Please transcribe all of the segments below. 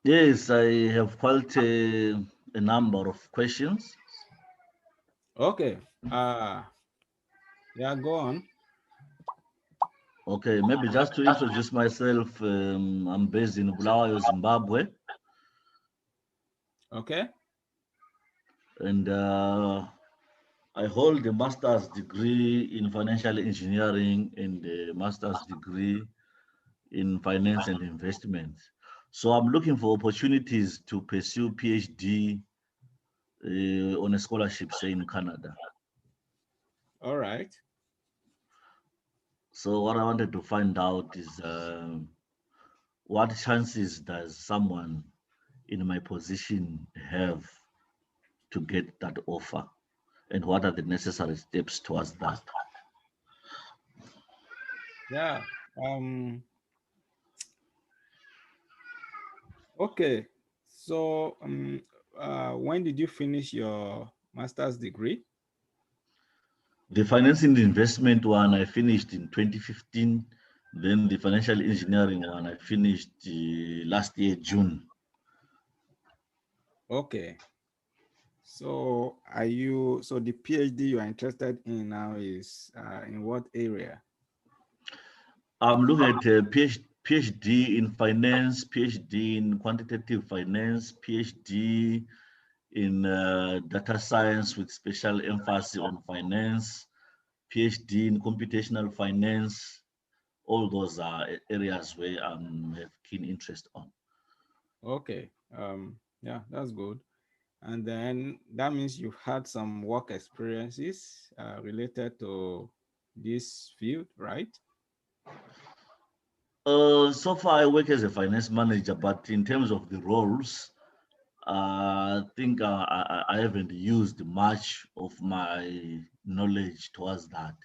Yes, I have quite a number of questions. Okay. Yeah, go on. Okay, maybe just to introduce myself, I'm based in Bulawayo, Zimbabwe, Okay. and I hold a master's degree in financial engineering and a master's degree in finance and investment. So I'm looking for opportunities to pursue PhD on a scholarship, say in Canada. All right. So what I wanted to find out is what chances does someone in my position have to get that offer, and what are the necessary steps towards that? Yeah. Um, okay. So, when did you finish your master's degree? The finance and investment one I finished in 2015. Then the financial engineering one I finished last year, June. Okay. So, so the PhD you are interested in now is in what area? I'm looking at a PhD in finance, PhD in quantitative finance, PhD in data science with special emphasis on finance, PhD in computational finance. All those are areas where I have keen interest on. Okay. Yeah, that's good. And then that means you've had some work experiences related to this field, right? So far, I work as a finance manager, but in terms of the roles, I think I haven't used much of my knowledge towards that.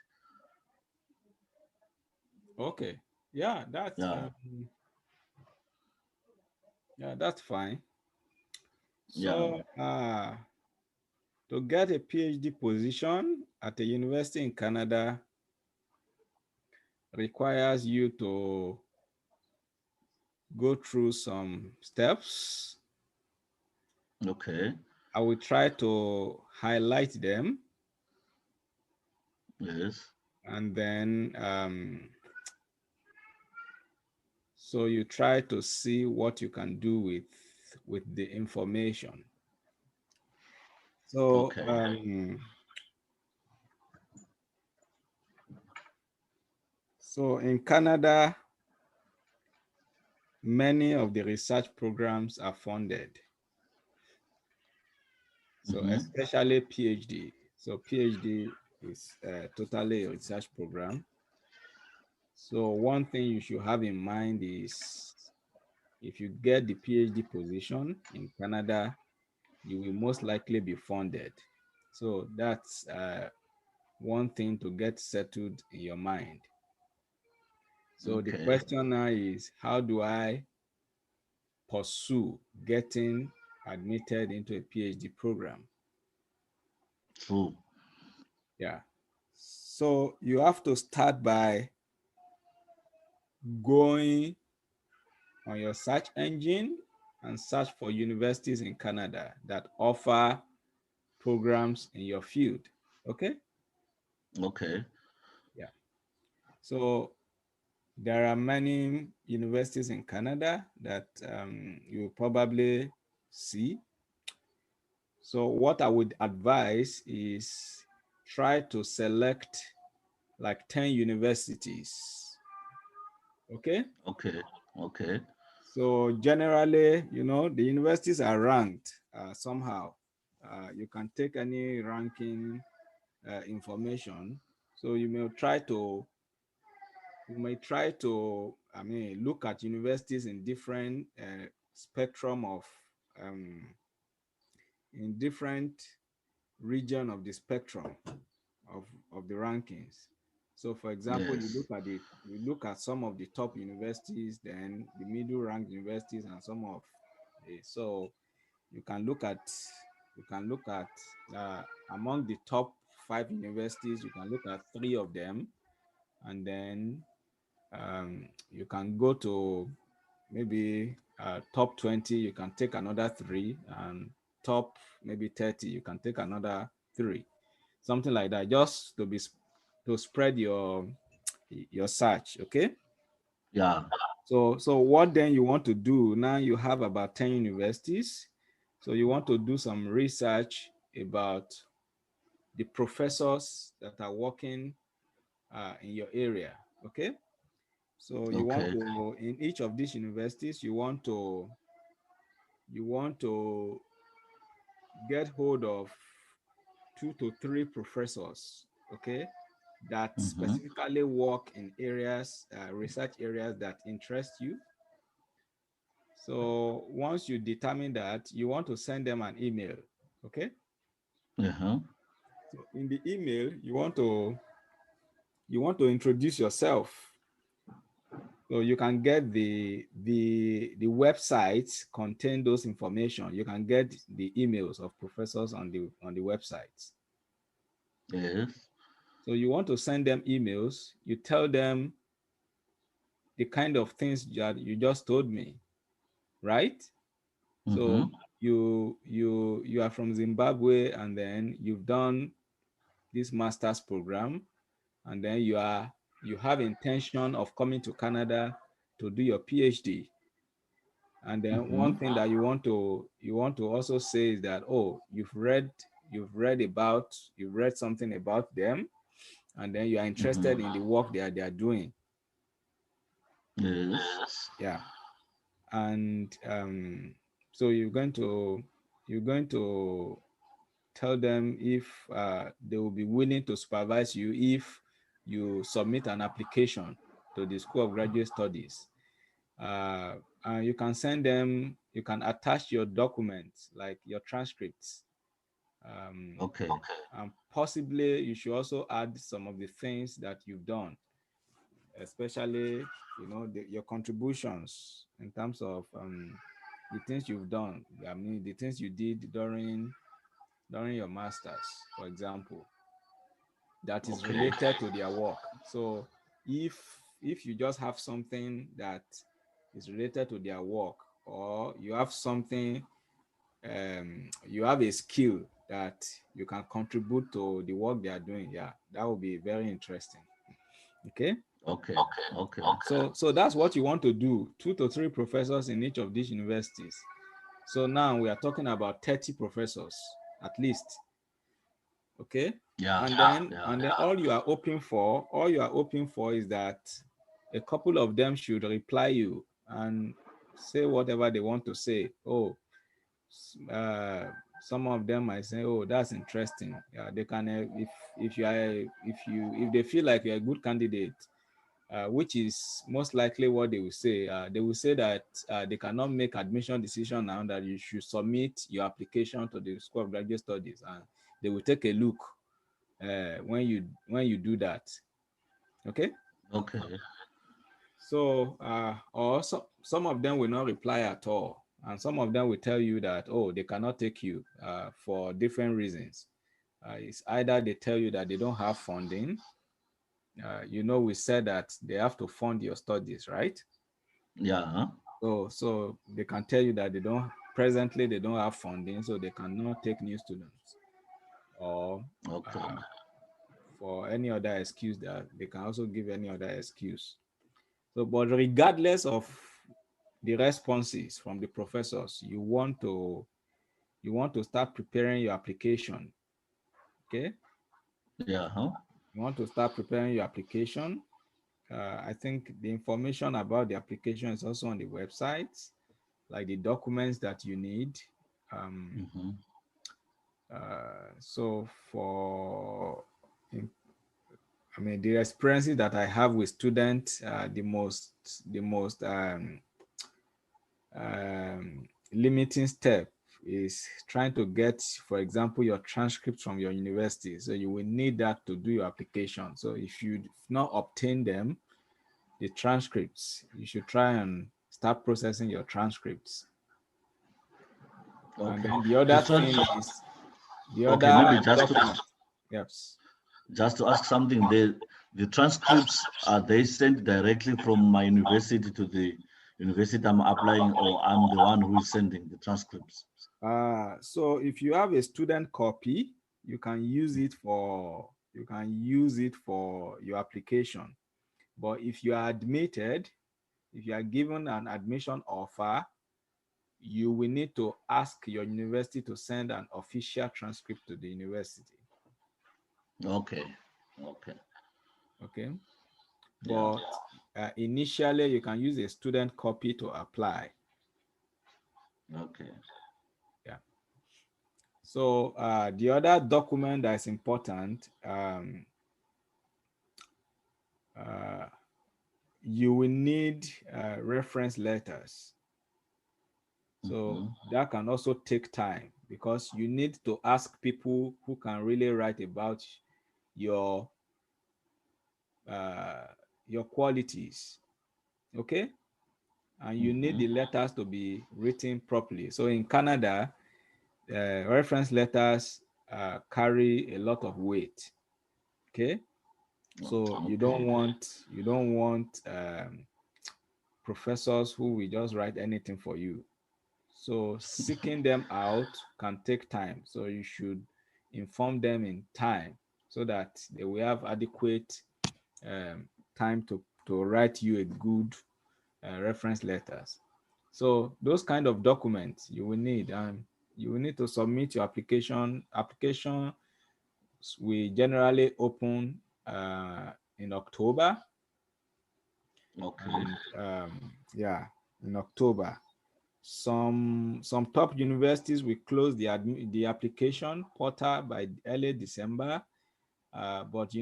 Okay. Yeah, Yeah, that's fine. yeah. So, to get a PhD position at a university in Canada requires you to go through some steps. Okay. I will try to highlight them, Yes. and then so you try to see what you can do with the information. So Okay. so in Canada, many of the research programs are funded. So Mm-hmm. especially PhD. So PhD is totally a research program. So one thing you should have in mind is if you get the PhD position in Canada, you will most likely be funded. So that's one thing to get settled in your mind. So the Okay. question now is, how do I pursue getting admitted into a PhD program? True. Yeah. So you have to start by going on your search engine and search for universities in Canada that offer programs in your field. Okay? Okay. Yeah. So there are many universities in Canada that you will probably see. So what I would advise is try to select like 10 universities. Okay? Okay. Okay. So generally, the universities are ranked somehow. You can take any ranking information. So I mean, look at universities in different spectrum of, um, in different region of the spectrum of, of the rankings. So, for example, Yes. you look at some of the top universities, then the middle ranked universities, and some of so you can look at you can look at among the top five universities, you can look at three of them, and then you can go to maybe top 20, you can take another 3, and top maybe 30, you can take another 3, something like that, just to spread your search. Okay. Yeah. So what then you want to do now? You have about 10 universities, so you want to do some research about the professors that are working in your area. Okay. So you want Okay. to, in each of these universities, you want to get hold of 2 to 3 professors, okay, that specifically work in areas, research areas that interest you. So once you determine that, you want to send them an email, okay? Uh-huh. So in the email, you want to introduce yourself. So you can get the websites contain those information. You can get the emails of professors on the websites. Yes. So you want to send them emails. You tell them the kind of things that you just told me, right? So you are from Zimbabwe, and then you've done this master's program, and then you have intention of coming to Canada to do your PhD. And then one thing that you want to also say is that, oh, you've read something about them, and then you are interested in the work they are doing. Yes. Yeah. And so you're going to tell them if they will be willing to supervise you if you submit an application to the School of Graduate Studies. And you can send them, you can attach your documents like your transcripts. Okay. And possibly you should also add some of the things that you've done, especially your contributions in terms of the things you've done. I mean, the things you did during your masters, for example, that is related to their work. So if you just have something that is related to their work, or you have something, you have a skill that you can contribute to the work they are doing, yeah, that would be very interesting. Okay. Okay. Okay. So that's what you want to do. 2 to 3 professors in each of these universities. So now we are talking about 30 professors at least. Okay. Yeah. And then all you are hoping for is that a couple of them should reply you and say whatever they want to say. Oh, some of them might say, oh, that's interesting. Yeah, they can, if they feel like you're a good candidate, which is most likely what they will say. They will say that they cannot make admission decision now, that you should submit your application to the School of Graduate Studies, and they will take a look when you do that. Okay. Okay. So or some of them will not reply at all, and some of them will tell you that, oh, they cannot take you for different reasons. It's either they tell you that they don't have funding. We said that they have to fund your studies, right? Yeah. So they can tell you that they don't have funding, so they cannot take new students, or Okay. for any other excuse that they can also give any other excuse. So, but regardless of the responses from the professors, you want to start preparing your application. Okay. Yeah. You want to start preparing your application. I think the information about the application is also on the website, like the documents that you need. So the experiences that I have with students, the most limiting step is trying to get, for example, your transcript from your university. So you will need that to do your application. So if you not obtain them, the transcripts, you should try and start processing your transcripts. Okay. And then the other thing is maybe just to ask something. The transcripts, are they sent directly from my university to the university I'm applying, or I'm the one who is sending the transcripts? So if you have a student copy, you can use it for your application. But if you are admitted, if you are given an admission offer, you will need to ask your university to send an official transcript to the university. Okay. Okay. Okay. Yeah. But initially, you can use a student copy to apply. Okay. Yeah. So the other document that is important, you will need reference letters. So that can also take time because you need to ask people who can really write about your qualities. Okay. And you need the letters to be written properly. So in Canada, reference letters carry a lot of weight. Okay. So you don't want professors who will just write anything for you. So seeking them out can take time. So you should inform them in time so that they will have adequate time to write you a good reference letters. So those kind of documents you will need, and you will need to submit your application. Application we generally open in October. Okay. And yeah, in October. Some top universities will close the application portal by early December, but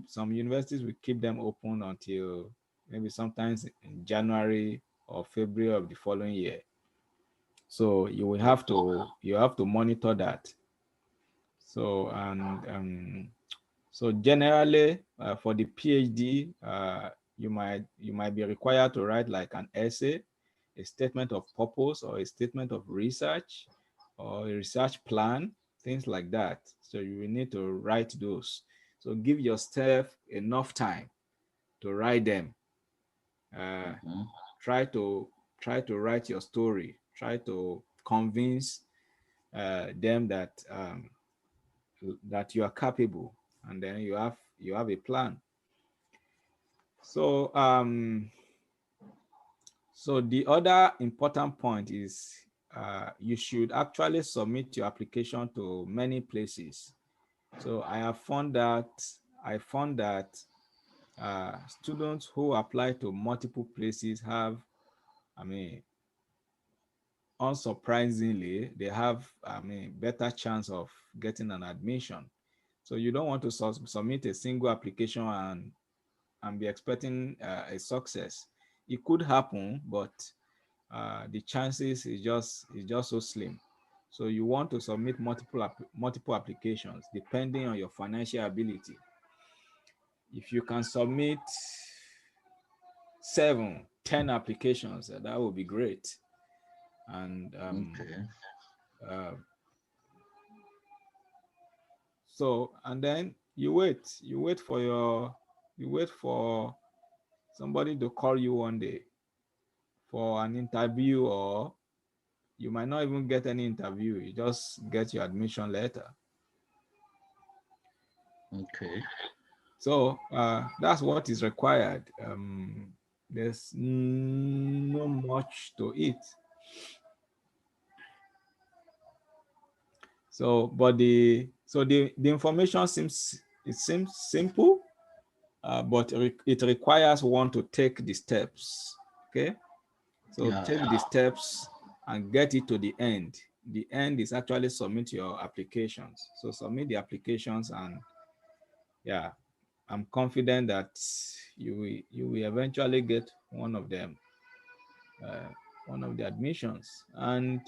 some universities will keep them open until maybe sometimes in January or February of the following year. So you have to monitor that. So so generally for the PhD, you might be required to write like an essay, a statement of purpose, or a statement of research, or a research plan, things like that. So you will need to write those. So give yourself enough time to write them. Try to write your story. Try to convince them that you are capable, and then you have a plan. So so the other important point is you should actually submit your application to many places. So I found that students who apply to multiple places have, unsurprisingly, they have, better chance of getting an admission. So you don't want to submit a single application and be expecting a success. It could happen, but the chances is just so slim. So you want to submit multiple applications depending on your financial ability. If you can submit 7, 10 applications, that would be great. And so, and then you wait for somebody to call you one day for an interview, or you might not even get any interview. You just get your admission letter. Okay. So that's what is required. There's no much to it. So, but the information seems simple, but it requires one to take the steps. Okay, so take the steps and get it to the end. The end is actually submit your applications. So submit the applications, and yeah, I'm confident that you will eventually get one of them, one of the admissions. And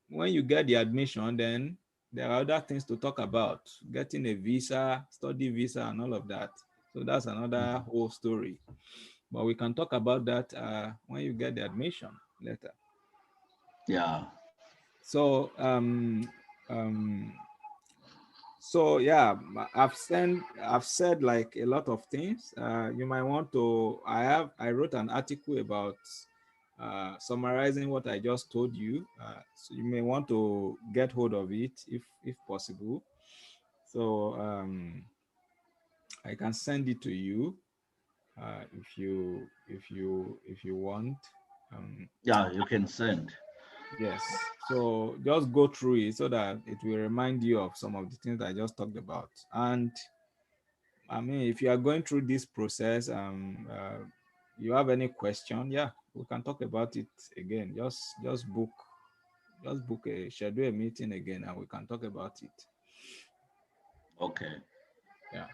when you get the admission, then there are other things to talk about, getting a visa, study visa, and all of that. So that's another whole story. But we can talk about that when you get the admission letter. Yeah. So so yeah, I've said like a lot of things. You might want to. I wrote an article about summarizing what I just told you. So you may want to get hold of it if possible. So I can send it to you if you want. Yeah, you can send. Yes. So just go through it so that it will remind you of some of the things I just talked about. And I mean, if you are going through this process, you have any question, yeah, we can talk about it again. Just book a schedule a meeting again, and we can talk about it. Okay. Yeah.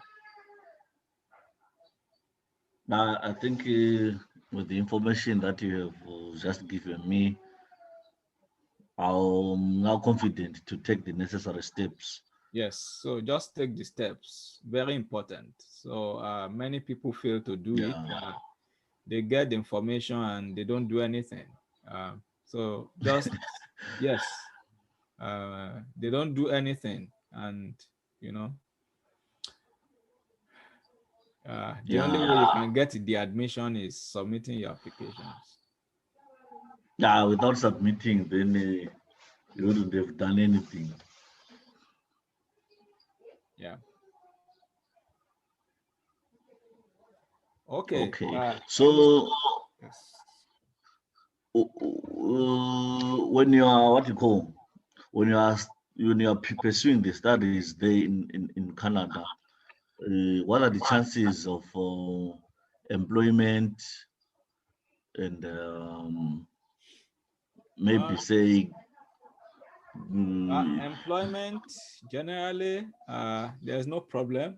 Now, I think with the information that you have just given me, I'm now confident to take the necessary steps. Yes. So just take the steps. Very important. So many people fail to do it. Yeah. They get the information and they don't do anything. So just yes, they don't do anything, and you know, the only Yeah. way you can get the admission is submitting your applications. Yeah. Without submitting, then you wouldn't have done anything. Yeah. Okay. Okay. Thanks. So Yes. when you are what you call when you are pursuing the studies there in Canada, what are the chances of employment and Uh, maybe say mm, Employment generally, there's no problem.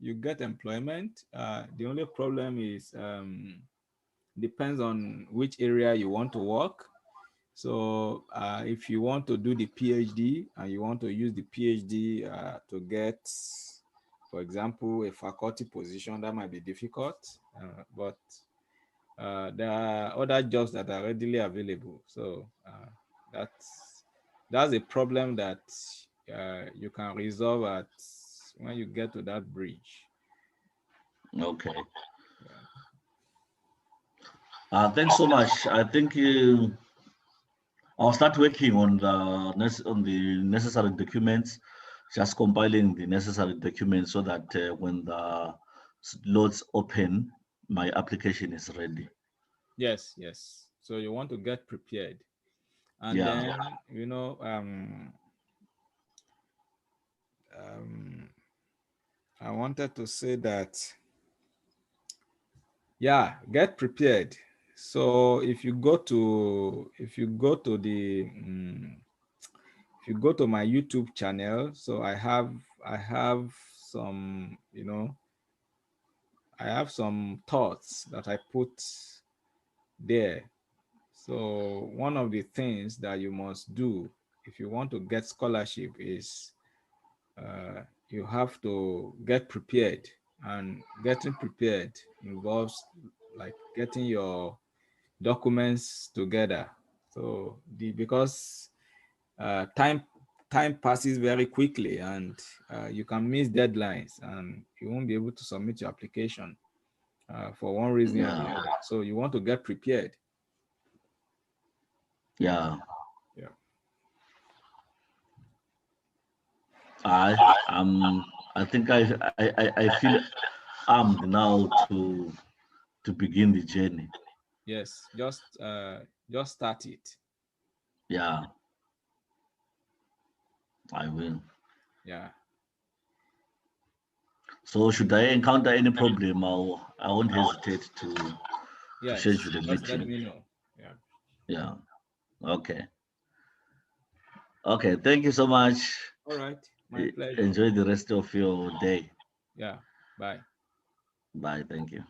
You get employment. The only problem is depends on which area you want to work. So if you want to do the PhD and you want to use the PhD to get, for example, a faculty position, that might be difficult. But there are other jobs that are readily available. So that's a problem that you can resolve at when you get to that bridge. okay. Yeah. Thanks so much. I think I'll start working on on the necessary documents, just compiling the necessary documents so that when the slots open, my application is ready. Yes, yes. So you want to get prepared, and Yeah. then um, I wanted to say that, yeah, get prepared. So if you go to my YouTube channel, so I have some, I have some thoughts that I put there. So one of the things that you must do if you want to get scholarship is you have to get prepared, and getting prepared involves like getting your documents together. So because time passes very quickly, and you can miss deadlines and you won't be able to submit your application for one reason or the Yeah. other. So you want to get prepared. Yeah. Yeah. I I think I feel armed now to begin the journey. Yes. Just start it. Yeah, I will. Yeah. So should I encounter any problem, I won't hesitate to Yes. schedule a Just let meeting. me know. Yeah. Yeah. Okay. Okay. Thank you so much. All right. My pleasure. Enjoy the rest of your day. Yeah. Bye. Bye. Thank you.